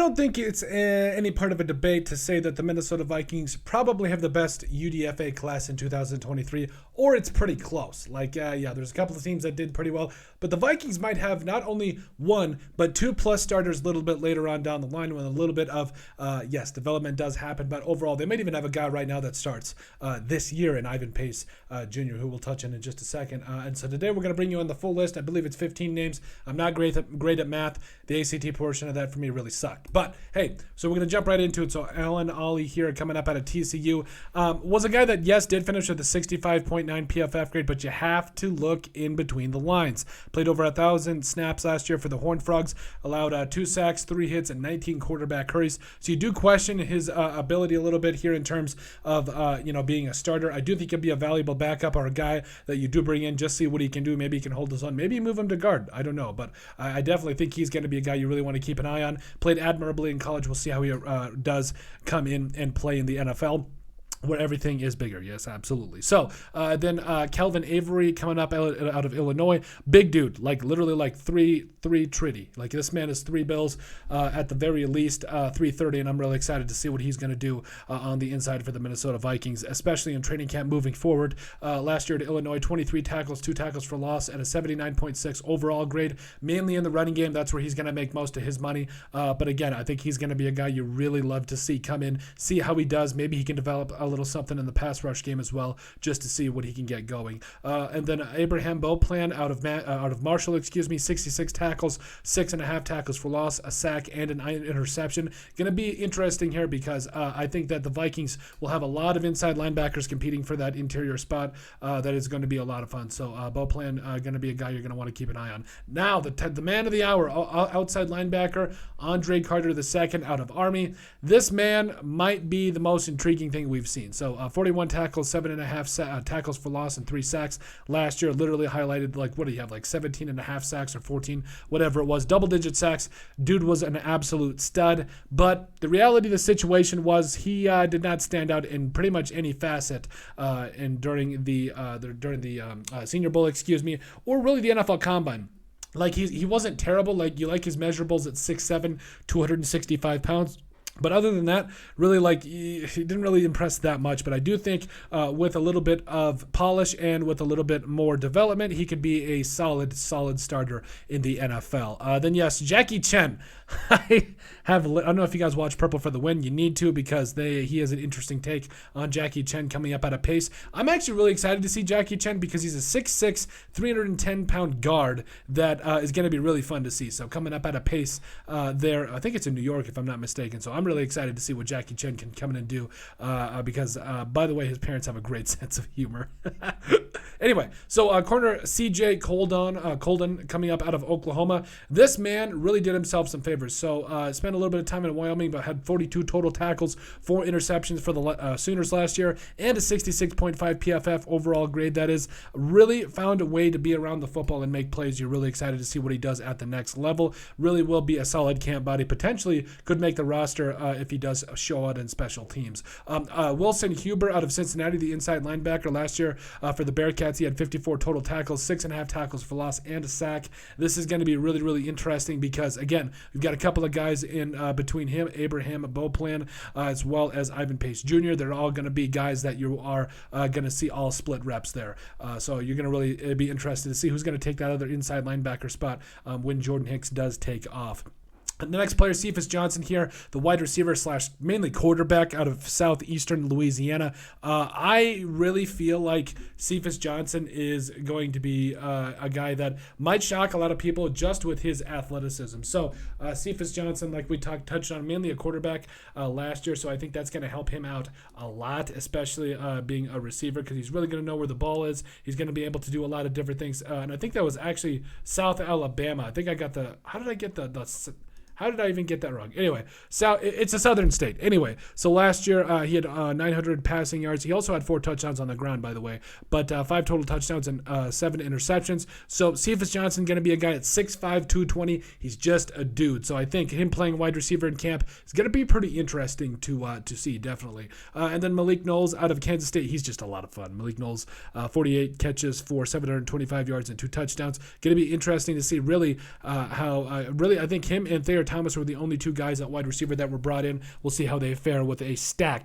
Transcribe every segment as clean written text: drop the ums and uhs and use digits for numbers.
don't think it's any part of a debate to say that the Minnesota Vikings probably have the best UDFA class in 2023, or it's pretty close. There's a couple of teams that did pretty well, but the Vikings might have not only one, but 2+ starters a little bit later on down the line when a little bit of, development does happen, but overall, they might even have a guy right now that starts this year in Ivan Pace Jr., who we'll touch on in just a second. And so today we're going to bring you on the full list. I believe it's 15 names. I'm not great at math. The ACT portion of that for me really sucked. But hey, so we're going to jump right into it. So Alan Ollie here coming up out of TCU was a guy that, yes, did finish with a 65.9 PFF grade, but you have to look in between the lines. Played over 1,000 snaps last year for the Horned Frogs, allowed 2 sacks, 3 hits, and 19 quarterback hurries. So you do question his ability a little bit here in terms of being a starter. I do think he'll be a valuable backup or a guy that you do bring in, just see what he can do. Maybe he can hold his own. Maybe you move him to guard. I don't know, but I definitely think he's going to be a guy you really want to keep an eye on. Played admirably in college. We'll see how he does come in and play in the NFL, where everything is bigger. Yes, absolutely. So then Kelvin Avery coming up out of Illinois. Big dude, literally 330. This man is 3 bills at the very least, 330, and I'm really excited to see what he's going to do on the inside for the Minnesota Vikings, especially in training camp moving forward. Last year at Illinois, 23 tackles, 2 tackles for loss, and a 79.6 overall grade, mainly in the running game. That's where he's going to make most of his money. But again, I think he's going to be a guy you really love to see come in, see how he does. Maybe he can develop a little something in the pass rush game as well, just to see what he can get going. And then Abraham Beauplan out of Marshall, 66 tackles, 6.5 tackles for loss, a sack, and an interception. Going to be interesting here because I think that the Vikings will have a lot of inside linebackers competing for that interior spot. That is going to be a lot of fun. So Beauplan going to be a guy you're going to want to keep an eye on. Now the man of the hour, outside linebacker Andre Carter II out of Army. This man might be the most intriguing thing we've seen. So 41 tackles, 7.5 tackles for loss, and 3 sacks last year. Literally highlighted, what do you have, 17.5 sacks or 14, whatever it was, double-digit sacks. Dude was an absolute stud. But the reality of the situation was he did not stand out in pretty much any facet during the Senior Bowl, or really the NFL Combine. He wasn't terrible. You like his measurables at 6'7", 265 pounds. But other than that, really, he didn't really impress that much. But I do think with a little bit of polish and with a little bit more development, he could be a solid starter in the NFL. Then, yes, Jackie Chen. I don't know if you guys watch Purple for the Win. You need to, because he has an interesting take on Jackie Chen coming up out of Pace. I'm actually really excited to see Jackie Chen because he's a 6'6", 310-pound guard that is going to be really fun to see. So coming up out of Pace there, I think it's in New York if I'm not mistaken. So I'm really excited to see what Jackie Chen can come in and do because, by the way, his parents have a great sense of humor. Anyway, so corner CJ Colden coming up out of Oklahoma. This man really did himself some favors. So spent a little bit of time in Wyoming, but had 42 total tackles, 4 interceptions for the Sooners last year, and a 66.5 PFF overall grade. That is, really found a way to be around the football and make plays. You're really excited to see what he does at the next level. Really will be a solid camp body. Potentially could make the roster if he does show out in special teams. Wilson Huber out of Cincinnati, the inside linebacker last year for the Bearcats. He had 54 total tackles, 6.5 tackles for loss, and a sack. This is going to be really, really interesting because, again, we've got a couple of guys in between him, Abraham Beauplan, as well as Ivan Pace Jr. They're all going to be guys that you are going to see all split reps there. So you're going to really be interested to see who's going to take that other inside linebacker spot when Jordan Hicks does take off. The next player, Cephas Johnson here, the wide receiver / mainly quarterback out of southeastern Louisiana. I really feel like Cephas Johnson is going to be a guy that might shock a lot of people just with his athleticism. So Cephas Johnson, like we touched on, mainly a quarterback last year, so I think that's going to help him out a lot, especially being a receiver, because he's really going to know where the ball is. He's going to be able to do a lot of different things, and I think that was actually South Alabama. I think I got how did I even get that wrong? Anyway, so it's a southern state. Anyway, so last year he had 900 passing yards. He also had 4 touchdowns on the ground, by the way, but 5 total touchdowns and 7 interceptions. So Cephas Johnson going to be a guy at 6'5", 220. He's just a dude. So I think him playing wide receiver in camp is going to be pretty interesting to see, definitely. And then Malik Knowles out of Kansas State. He's just a lot of fun. Malik Knowles, 48 catches for 725 yards and 2 touchdowns. Going to be interesting to see really how I think him and Thayer Thomas were the only two guys at wide receiver that were brought in. We'll see how they fare with a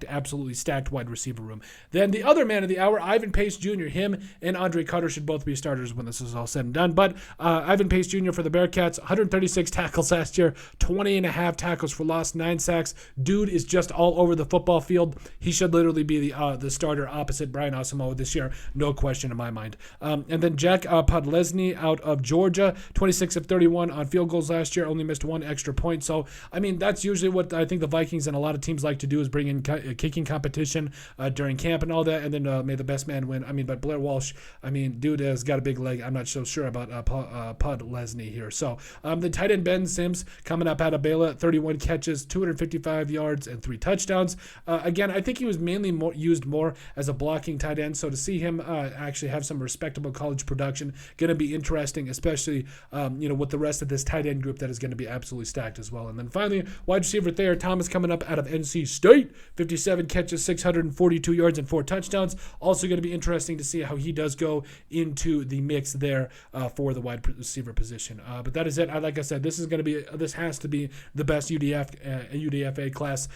absolutely stacked wide receiver room. Then the other man of the hour, Ivan Pace Jr. Him and Andre Carter should both be starters when this is all said and done. But Ivan Pace Jr. for the Bearcats, 136 tackles last year, 20 and a half tackles for loss, 9 sacks. Dude is just all over the football field. He should literally be the starter opposite Brian Asamoah this year, no question in my mind. And then Jack Podlesny out of Georgia, 26 of 31 on field goals last year, only missed 1 extra point. So, I mean, that's usually what I think the Vikings and a lot of teams like to do is bring in kicking competition during camp and all that, and then may the best man win. I mean, but Blair Walsh, I mean, dude has got a big leg. I'm not so sure about Podlesny here. So, the tight end Ben Sims coming up out of Baylor, 31 catches, 255 yards, and 3 touchdowns. Again, I think he was mainly used more as a blocking tight end, so to see him actually have some respectable college production, going to be interesting, especially with the rest of this tight end group that is going to be absolutely stacked as well. And then finally, wide receiver Thayer Thomas coming up out of NC State, 57 catches, 642 yards, and 4 touchdowns. Also going to be interesting to see how he does go into the mix there for the wide receiver position. But that is it. Like I said, this has to be the best UDFA class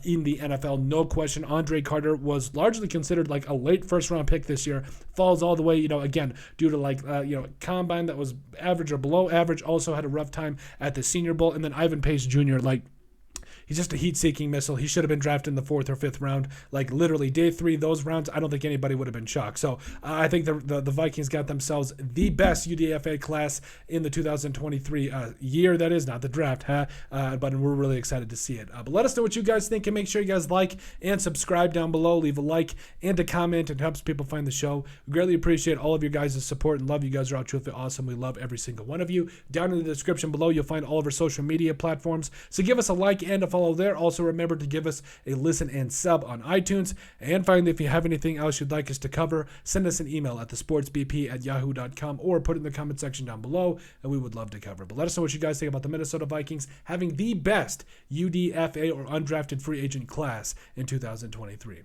in the NFL, no question. Andre Carter was largely considered like a late first-round pick this year. Falls all the way, again, due to combine that was average or below average. Also had a rough time at the Senior Bowl. And then Ivan Pace Jr., he's just a heat-seeking missile. He should have been drafted in the 4th or 5th round. Like, literally, day 3, those rounds, I don't think anybody would have been shocked. So, I think the Vikings got themselves the best UDFA class in the 2023 year. That is, not the draft, but we're really excited to see it. But let us know what you guys think, and make sure you guys like and subscribe down below. Leave a like and a comment. It helps people find the show. We greatly appreciate all of your guys' support and love. You guys are all truly awesome. We love every single one of you. Down in the description below, you'll find all of our social media platforms. So give us a like and a follow there. Also, remember to give us a listen and sub on iTunes. And finally, if you have anything else you'd like us to cover, send us an email at thesportsbp@yahoo.com or put it in the comment section down below, and we would love to cover it. But let us know what you guys think about the Minnesota Vikings having the best UDFA or undrafted free agent class in 2023.